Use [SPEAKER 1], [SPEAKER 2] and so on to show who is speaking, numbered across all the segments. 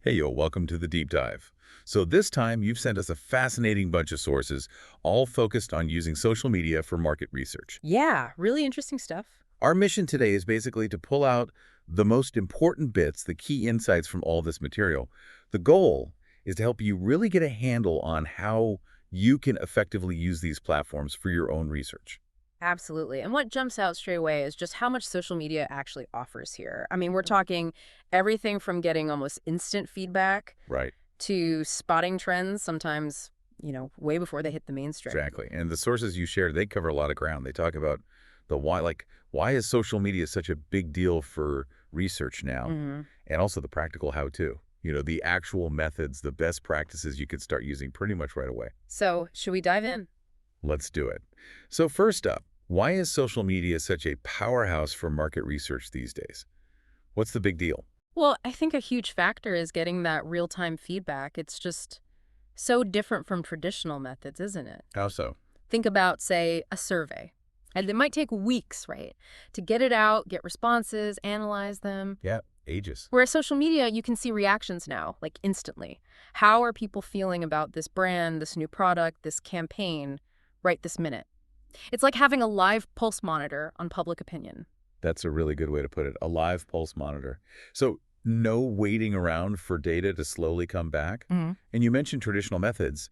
[SPEAKER 1] Hey, yo, welcome to the deep dive. So this time you've sent us a fascinating bunch of sources, all focused on using social media for market research.
[SPEAKER 2] Yeah, really interesting stuff.
[SPEAKER 1] Our mission today is basically to pull out the most important bits, the key insights from all this material. The goal is to help you really get a handle on how you can effectively use these platforms for your own research.
[SPEAKER 2] Absolutely. And what jumps out straight away is just how much social media actually offers here. I mean, we're talking everything from getting almost instant feedback
[SPEAKER 1] Right.
[SPEAKER 2] to spotting trends, sometimes, way before they hit the mainstream.
[SPEAKER 1] Exactly. And the sources you shared, they cover a lot of ground. They talk about the why, like why is social media such a big deal for research now?
[SPEAKER 2] hmm
[SPEAKER 1] And also the practical how-to. The actual methods, the best practices you could start using pretty much right away.
[SPEAKER 2] So, should we dive in?
[SPEAKER 1] Let's do it. So first up, why is social media such a powerhouse for market research these days? What's the big deal?
[SPEAKER 2] Well, I think a huge factor is getting that real-time feedback. It's just so different from traditional methods, isn't it?
[SPEAKER 1] How so?
[SPEAKER 2] Think about, say, a survey. And it might take weeks, right, to get it out, get responses, analyze them.
[SPEAKER 1] Yeah, ages.
[SPEAKER 2] Whereas social media, you can see reactions now, like instantly. How are people feeling about this brand, this new product, this campaign right this minute? It's like having a live pulse monitor on public opinion.
[SPEAKER 1] That's a really good way to put it. A live pulse monitor. So no waiting around for data to slowly come back.
[SPEAKER 2] hmm
[SPEAKER 1] And you mentioned traditional methods.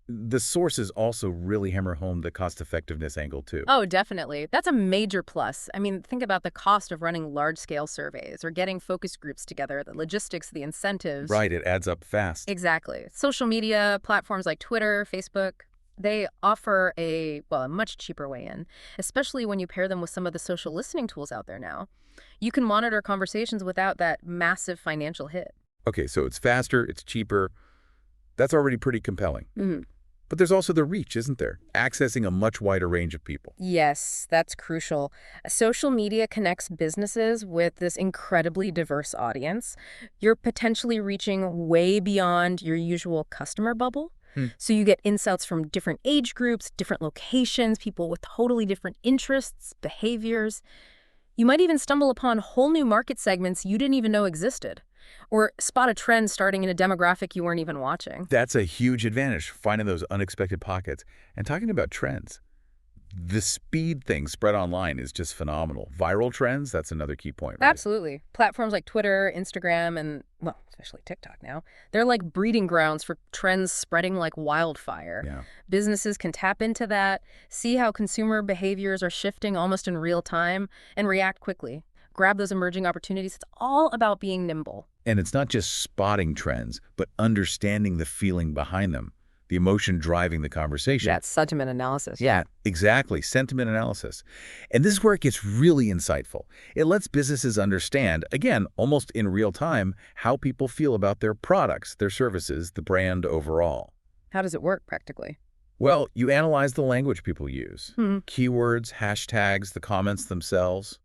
[SPEAKER 1] The sources also really hammer home the cost-effectiveness angle too.
[SPEAKER 2] Oh, definitely. That's a major plus. I mean, think about the cost of running large-scale surveys or getting focus groups together, the logistics, the incentives.
[SPEAKER 1] Right, it adds up fast.
[SPEAKER 2] Exactly. Social media platforms like Twitter, Facebook, they offer a much cheaper way in, especially when you pair them with some of the social listening tools out there now. You can monitor conversations without that massive financial hit.
[SPEAKER 1] Okay, so it's faster, it's cheaper. That's already pretty compelling.
[SPEAKER 2] Mhm.
[SPEAKER 1] But there's also the reach, isn't there? Accessing a much wider range of people.
[SPEAKER 2] Yes, that's crucial. Social media connects businesses with this incredibly diverse audience. You're potentially reaching way beyond your usual customer bubble.
[SPEAKER 1] Hmm.
[SPEAKER 2] So you get insights from different age groups, different locations, people with totally different interests, behaviors. You might even stumble upon whole new market segments you didn't even know existed, or spot a trend starting in a demographic you weren't even watching.
[SPEAKER 1] That's a huge advantage, finding those unexpected pockets. And talking about trends, the speed thing spread online is just phenomenal. Viral trends, that's another key point, right?
[SPEAKER 2] Absolutely. Platforms like Twitter, Instagram, and, well, especially TikTok now, they're like breeding grounds for trends spreading like wildfire.
[SPEAKER 1] Yeah.
[SPEAKER 2] Businesses can tap into that, see how consumer behaviors are shifting almost in real time, and react quickly. Grab those emerging opportunities. It's all about being nimble.
[SPEAKER 1] And it's not just spotting trends, but understanding the feeling behind them, the emotion driving the conversation.
[SPEAKER 2] That's sentiment analysis.
[SPEAKER 1] Yeah, exactly. Sentiment analysis. And this is where it gets really insightful. It lets businesses understand, again, almost in real time, how people feel about their products, their services, the brand overall.
[SPEAKER 2] How does it work practically?
[SPEAKER 1] Well, you analyze the language people use,
[SPEAKER 2] Hmm.
[SPEAKER 1] keywords, hashtags, the comments themselves,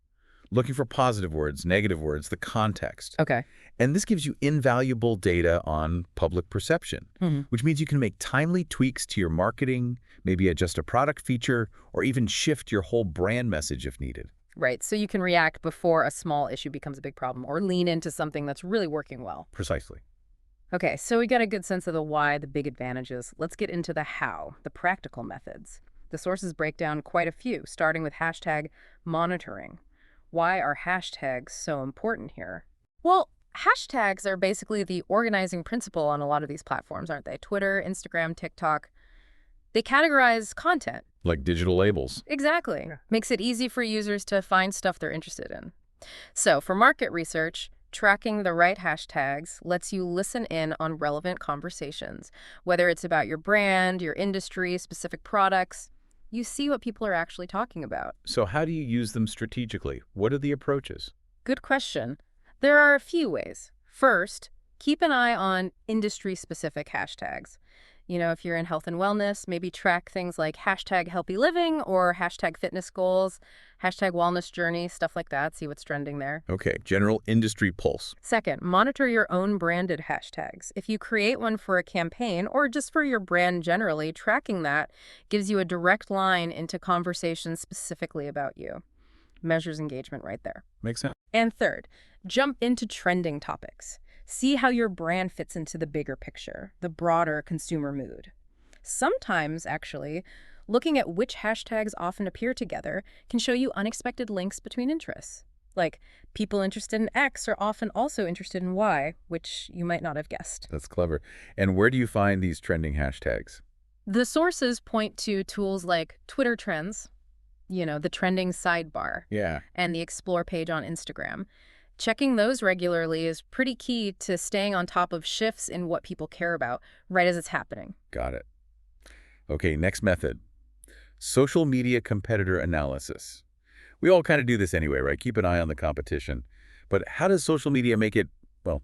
[SPEAKER 1] looking for positive words, negative words, the context.
[SPEAKER 2] Okay.
[SPEAKER 1] And this gives you invaluable data on public perception,
[SPEAKER 2] Mhm.
[SPEAKER 1] which means you can make timely tweaks to your marketing, maybe adjust a product feature, or even shift your whole brand message if needed.
[SPEAKER 2] Right. So you can react before a small issue becomes a big problem or lean into something that's really working well.
[SPEAKER 1] Precisely.
[SPEAKER 2] Okay, so we got a good sense of the why, the big advantages. Let's get into the how, the practical methods. The sources break down quite a few, starting with hashtag monitoring. Why are hashtags so important here? Well, hashtags are basically the organizing principle on a lot of these platforms, aren't they? Twitter, Instagram, TikTok. They categorize content.
[SPEAKER 1] Like digital labels.
[SPEAKER 2] Exactly.
[SPEAKER 1] Yeah.
[SPEAKER 2] Makes it easy for users to find stuff they're interested in. So for market research, tracking the right hashtags lets you listen in on relevant conversations, whether it's about your brand, your industry, specific products. You see what people are actually talking about.
[SPEAKER 1] So how do you use them strategically? What are the approaches?
[SPEAKER 2] Good question. There are a few ways. First, keep an eye on industry-specific hashtags. If you're in health and wellness, maybe track things like hashtag healthy living or hashtag fitness goals, hashtag wellness journey, stuff like that. See what's trending there.
[SPEAKER 1] Okay, general industry pulse.
[SPEAKER 2] Second, monitor your own branded hashtags. If you create one for a campaign or just for your brand generally, tracking that gives you a direct line into conversations specifically about you. Measures engagement right there.
[SPEAKER 1] Makes sense.
[SPEAKER 2] And third, jump into trending topics. See how your brand fits into the bigger picture, the broader consumer mood. Sometimes, actually, looking at which hashtags often appear together can show you unexpected links between interests. Like, people interested in X are often also interested in Y, which you might not have guessed.
[SPEAKER 1] That's clever. And where do you find these trending hashtags?
[SPEAKER 2] The sources point to tools like Twitter Trends, the trending sidebar,
[SPEAKER 1] Yeah,
[SPEAKER 2] and the Explore page on Instagram. Checking those regularly is pretty key to staying on top of shifts in what people care about right as it's happening.
[SPEAKER 1] got it. Okay, next method. Social media competitor analysis. We all kind of do this anyway, right? Keep an eye on the competition. But how does social media make it, well,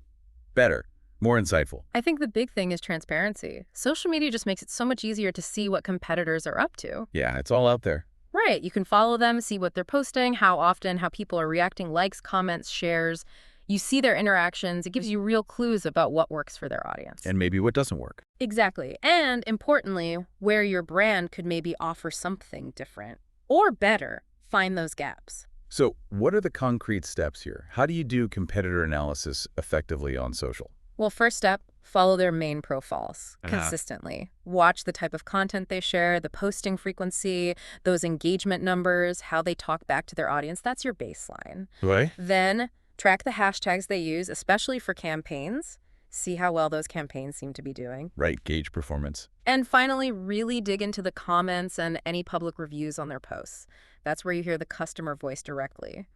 [SPEAKER 1] better, more insightful?
[SPEAKER 2] I think the big thing is transparency. Social media just makes it so much easier to see what competitors are up to.
[SPEAKER 1] Yeah, it's all out there.
[SPEAKER 2] Right, you can follow them, see what they're posting, how often, how people are reacting, likes, comments, shares. You see their interactions. It gives you real clues about what works for their audience.
[SPEAKER 1] And maybe what doesn't work.
[SPEAKER 2] Exactly. And importantly, where your brand could maybe offer something different or better. Find those gaps.
[SPEAKER 1] So what are the concrete steps here? How do you do competitor analysis effectively on social?
[SPEAKER 2] Well, first step, follow their main profiles consistently. Watch the type of content they share, the posting frequency, those engagement numbers, how they talk back to their audience. That's your baseline.
[SPEAKER 1] Right.
[SPEAKER 2] Then track the hashtags they use, especially for campaigns. See how well those campaigns seem to be doing.
[SPEAKER 1] Right, gauge performance.
[SPEAKER 2] And finally, really dig into the comments and any public reviews on their posts. That's where you hear the customer voice directly.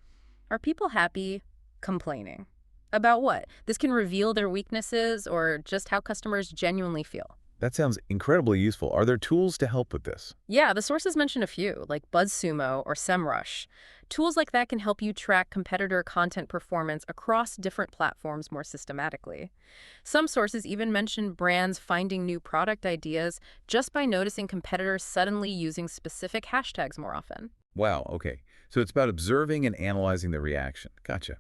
[SPEAKER 2] Are people happy? Complaining. About what? This can reveal their weaknesses or just how customers genuinely feel.
[SPEAKER 1] That sounds incredibly useful. Are there tools to help with this?
[SPEAKER 2] Yeah, the sources mention a few, like BuzzSumo or SEMrush. Tools like that can help you track competitor content performance across different platforms more systematically. Some sources even mention brands finding new product ideas just by noticing competitors suddenly using specific hashtags more often.
[SPEAKER 1] Wow, okay. So it's about observing and analyzing the reaction. Gotcha.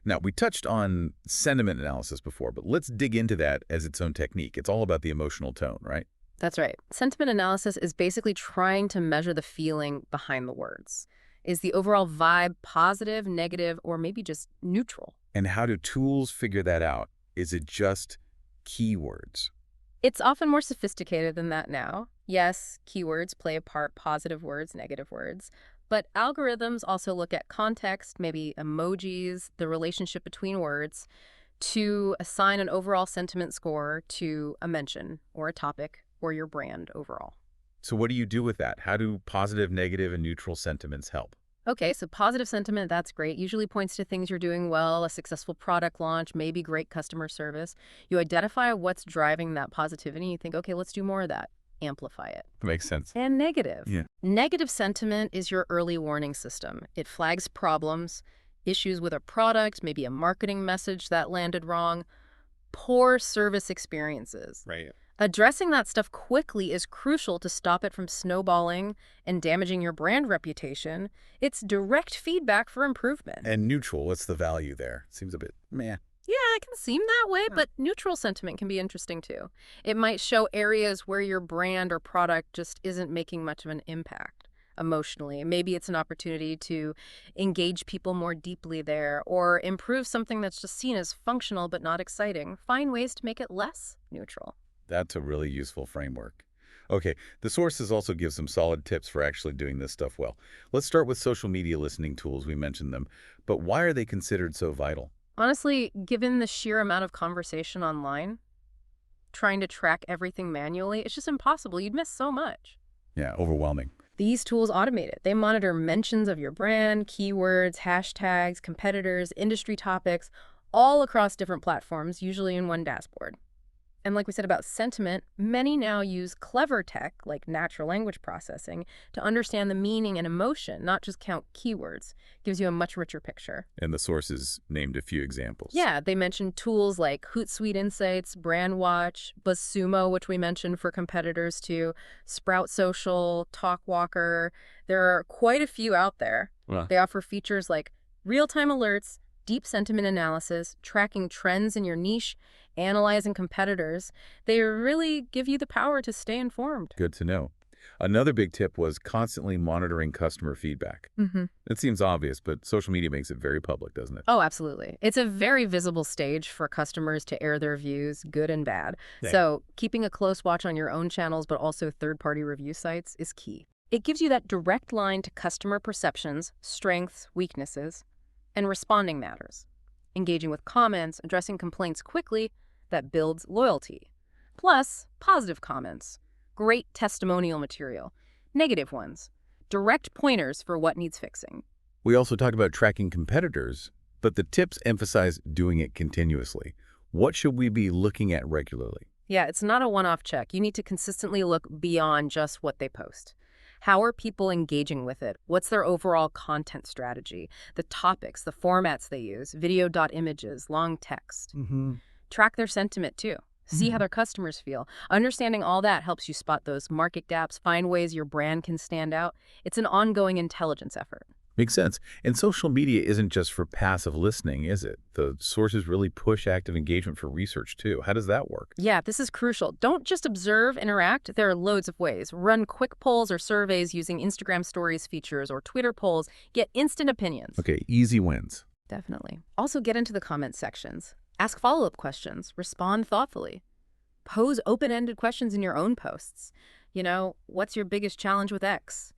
[SPEAKER 1] Now, we touched on sentiment analysis before, but let's dig into that as its own technique. It's all about the emotional tone, right?
[SPEAKER 2] That's right. Sentiment analysis is basically trying to measure the feeling behind the words. Is the overall vibe positive, negative, or maybe just neutral?
[SPEAKER 1] And how do tools figure that out? Is it just keywords?
[SPEAKER 2] It's often more sophisticated than that now. Yes, keywords play a part, positive words, negative words. But algorithms also look at context, maybe emojis, the relationship between words, to assign an overall sentiment score to a mention or a topic or your brand overall.
[SPEAKER 1] So what do you do with that? How do positive, negative, and neutral sentiments help?
[SPEAKER 2] Okay, so positive sentiment, that's great. Usually points to things you're doing well, a successful product launch, maybe great customer service. You identify what's driving that positivity and you think, okay, let's do more of that. Amplify it.
[SPEAKER 1] Makes sense.
[SPEAKER 2] And negative.
[SPEAKER 1] Yeah.
[SPEAKER 2] Negative sentiment is your early warning system. It flags problems, issues with a product, maybe a marketing message that landed wrong, poor service experiences.
[SPEAKER 1] Right.
[SPEAKER 2] Addressing that stuff quickly is crucial to stop it from snowballing and damaging your brand reputation. It's direct feedback for improvement.
[SPEAKER 1] And neutral, what's the value there? Seems a bit meh.
[SPEAKER 2] Yeah, it can seem that way, but neutral sentiment can be interesting too. It might show areas where your brand or product just isn't making much of an impact emotionally. Maybe it's an opportunity to engage people more deeply there or improve something that's just seen as functional but not exciting. Find ways to make it less neutral.
[SPEAKER 1] That's a really useful framework. Okay, the sources also give some solid tips for actually doing this stuff well. Let's start with social media listening tools. We mentioned them, but why are they considered so vital?
[SPEAKER 2] Honestly, given the sheer amount of conversation online, trying to track everything manually, it's just impossible. You'd miss so much.
[SPEAKER 1] Yeah, overwhelming.
[SPEAKER 2] These tools automate it. They monitor mentions of your brand, keywords, hashtags, competitors, industry topics, all across different platforms, usually in one dashboard. And like we said about sentiment, many now use clever tech, like natural language processing, to understand the meaning and emotion, not just count keywords. Gives you a much richer picture.
[SPEAKER 1] And the sources named a few examples.
[SPEAKER 2] Yeah, they mentioned tools like Hootsuite Insights, Brandwatch, BuzzSumo, which we mentioned for competitors too, Sprout Social, Talkwalker. There are quite a few out there.
[SPEAKER 1] Wow.
[SPEAKER 2] They offer features like real-time alerts, deep sentiment analysis, tracking trends in your niche, analyzing competitors. They really give you the power to stay informed.
[SPEAKER 1] Good to know. Another big tip was constantly monitoring customer feedback.
[SPEAKER 2] Mm-hmm.
[SPEAKER 1] It seems obvious, but social media makes it very public, doesn't it?
[SPEAKER 2] Oh, absolutely. It's a very visible stage for customers to air their views, good and bad.
[SPEAKER 1] Yeah.
[SPEAKER 2] So keeping a close watch on your own channels, but also third-party review sites is key. It gives you that direct line to customer perceptions, strengths, weaknesses, and responding matters. Engaging with comments, addressing complaints quickly, that builds loyalty. Plus, positive comments, great testimonial material. Negative ones, direct pointers for what needs fixing.
[SPEAKER 1] We also talked about tracking competitors, but the tips emphasize doing it continuously. What should we be looking at regularly?
[SPEAKER 2] Yeah, it's not a one-off check. You need to consistently look beyond just what they post. How are people engaging with it? What's their overall content strategy? The topics, the formats they use, video.images, long text. Track their sentiment too. See how their customers feel. Understanding all that helps you spot those market gaps, find ways your brand can stand out. It's an ongoing intelligence effort.
[SPEAKER 1] Makes sense. And social media isn't just for passive listening, is it? The sources really push active engagement for research, too. How does that work?
[SPEAKER 2] Yeah, this is crucial. Don't just observe, interact. There are loads of ways. Run quick polls or surveys using Instagram Stories features or Twitter polls. Get instant opinions.
[SPEAKER 1] Okay, easy wins.
[SPEAKER 2] Definitely. Also get into the comment sections. Ask follow-up questions. Respond thoughtfully. Pose open-ended questions in your own posts. You know, what's your biggest challenge with X?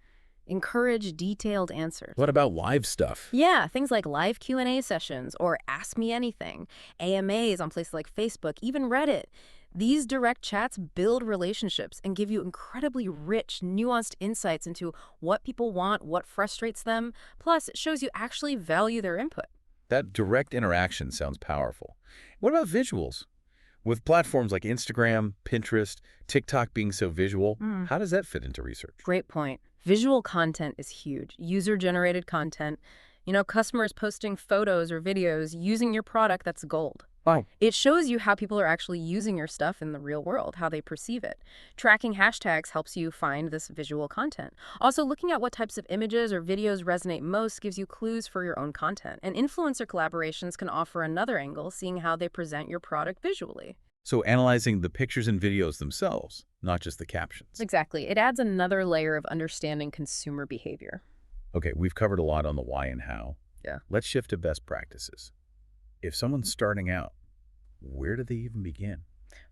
[SPEAKER 2] Encourage detailed answers.
[SPEAKER 1] What about live stuff?
[SPEAKER 2] Yeah, things like live Q&A sessions or Ask Me Anything, AMAs on places like Facebook, even Reddit. These direct chats build relationships and give you incredibly rich, nuanced insights into what people want, what frustrates them. Plus, it shows you actually value their input.
[SPEAKER 1] That direct interaction sounds powerful. What about visuals? With platforms like Instagram, Pinterest, TikTok being so visual, how does that fit into research?
[SPEAKER 2] Great point. Visual content is huge. User-generated content. You know, customers posting photos or videos using your product, that's gold.
[SPEAKER 1] Wow.
[SPEAKER 2] It shows you how people are actually using your stuff in the real world, how they perceive it. Tracking hashtags helps you find this visual content. Also, looking at what types of images or videos resonate most gives you clues for your own content. And influencer collaborations can offer another angle, seeing how they present your product visually.
[SPEAKER 1] So analyzing the pictures and videos themselves, not just the captions.
[SPEAKER 2] Exactly. It adds another layer of understanding consumer behavior.
[SPEAKER 1] Okay, we've covered a lot on the why and how.
[SPEAKER 2] Yeah.
[SPEAKER 1] Let's shift to best practices. If someone's starting out, where do they even begin?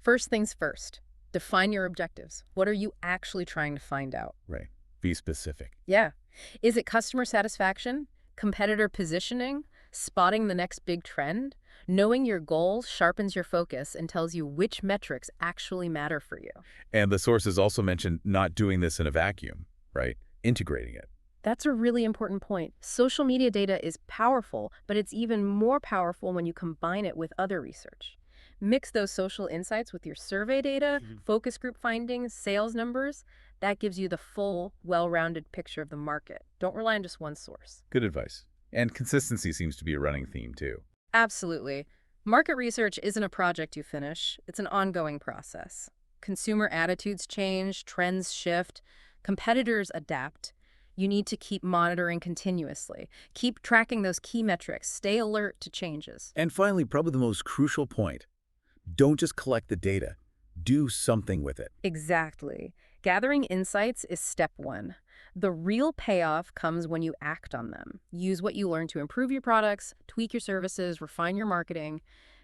[SPEAKER 2] First things first, define your objectives. What are you actually trying to find out?
[SPEAKER 1] Right. Be specific.
[SPEAKER 2] Yeah. Is it customer satisfaction, competitor positioning, spotting the next big trend? Knowing your goal sharpens your focus and tells you which metrics actually matter for you.
[SPEAKER 1] And the sources also mentioned not doing this in a vacuum, right? Integrating it.
[SPEAKER 2] That's a really important point. Social media data is powerful, but it's even more powerful when you combine it with other research. Mix those social insights with your survey data, focus group findings, sales numbers. That gives you the full, well-rounded picture of the market. Don't rely on just one source.
[SPEAKER 1] Good advice. And consistency seems to be a running theme, too.
[SPEAKER 2] Absolutely. Market research isn't a project you finish. It's an ongoing process. Consumer attitudes change, trends shift, competitors adapt. You need to keep monitoring continuously. Keep tracking those key metrics. Stay alert to changes.
[SPEAKER 1] And finally, probably the most crucial point. Don't just collect the data. Do something with it.
[SPEAKER 2] Exactly. Gathering insights is step one. The real payoff comes when you act on them. Use what you learn to improve your products, tweak your services, refine your marketing,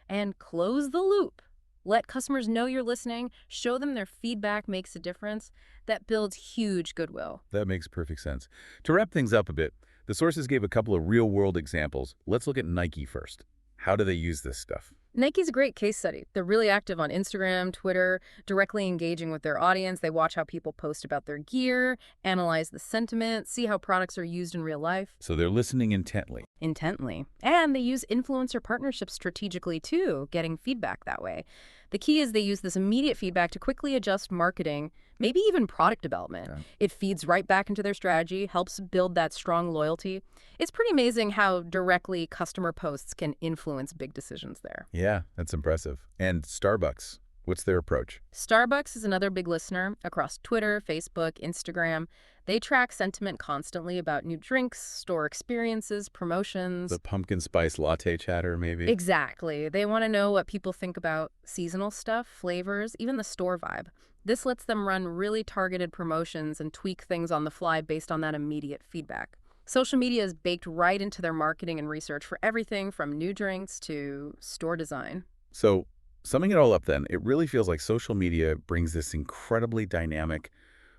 [SPEAKER 2] and close the loop. Let customers know you're listening, show them their feedback makes a difference. That builds huge goodwill.
[SPEAKER 1] That makes perfect sense. To wrap things up a bit, the sources gave a couple of real-world examples. Let's look at Nike first. How do they use this stuff?
[SPEAKER 2] Nike's a great case study. They're really active on Instagram, Twitter, directly engaging with their audience. They watch how people post about their gear, analyze the sentiment, see how products are used in real life.
[SPEAKER 1] So they're listening intently.
[SPEAKER 2] And they use influencer partnerships strategically too, getting feedback that way. The key is they use this immediate feedback to quickly adjust marketing, maybe even product development.
[SPEAKER 1] Yeah.
[SPEAKER 2] It feeds right back into their strategy, helps build that strong loyalty. It's pretty amazing how directly customer posts can influence big decisions there.
[SPEAKER 1] Yeah, that's impressive. And Starbucks. What's their approach?
[SPEAKER 2] Starbucks is another big listener across Twitter, Facebook, Instagram. They track sentiment constantly about new drinks, store experiences, promotions.
[SPEAKER 1] The pumpkin spice latte chatter, maybe?
[SPEAKER 2] Exactly. They want to know what people think about seasonal stuff, flavors, even the store vibe. This lets them run really targeted promotions and tweak things on the fly based on that immediate feedback. Social media is baked right into their marketing and research for everything from new drinks to store design.
[SPEAKER 1] So, summing it all up then, it really feels like social media brings this incredibly dynamic,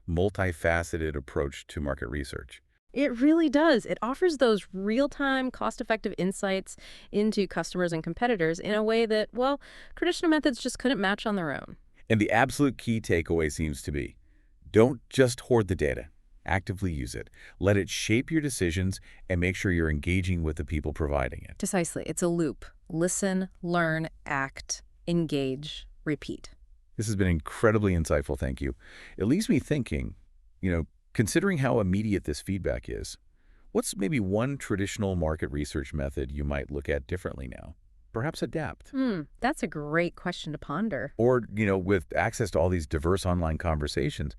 [SPEAKER 1] multifaceted approach to market research.
[SPEAKER 2] It really does. It offers those real-time, cost-effective insights into customers and competitors in a way that, well, traditional methods just couldn't match on their own.
[SPEAKER 1] And the absolute key takeaway seems to be, don't just hoard the data. Actively use it. Let it shape your decisions and make sure you're engaging with the people providing it.
[SPEAKER 2] Precisely. It's a loop. Listen, learn, act, engage, repeat.
[SPEAKER 1] This has been incredibly insightful, thank you. It leaves me thinking, considering how immediate this feedback is, what's maybe one traditional market research method you might look at differently now? Perhaps adapt.
[SPEAKER 2] That's a great question to ponder.
[SPEAKER 1] Or, with access to all these diverse online conversations,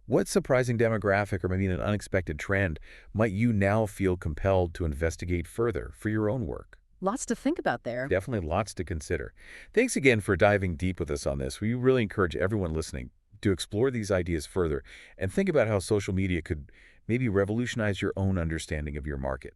[SPEAKER 1] what surprising demographic or maybe an unexpected trend might you now feel compelled to investigate further for your own work?
[SPEAKER 2] Lots to think about there.
[SPEAKER 1] Definitely lots to consider. Thanks again for diving deep with us on this. We really encourage everyone listening to explore these ideas further and think about how social media could maybe revolutionize your own understanding of your market.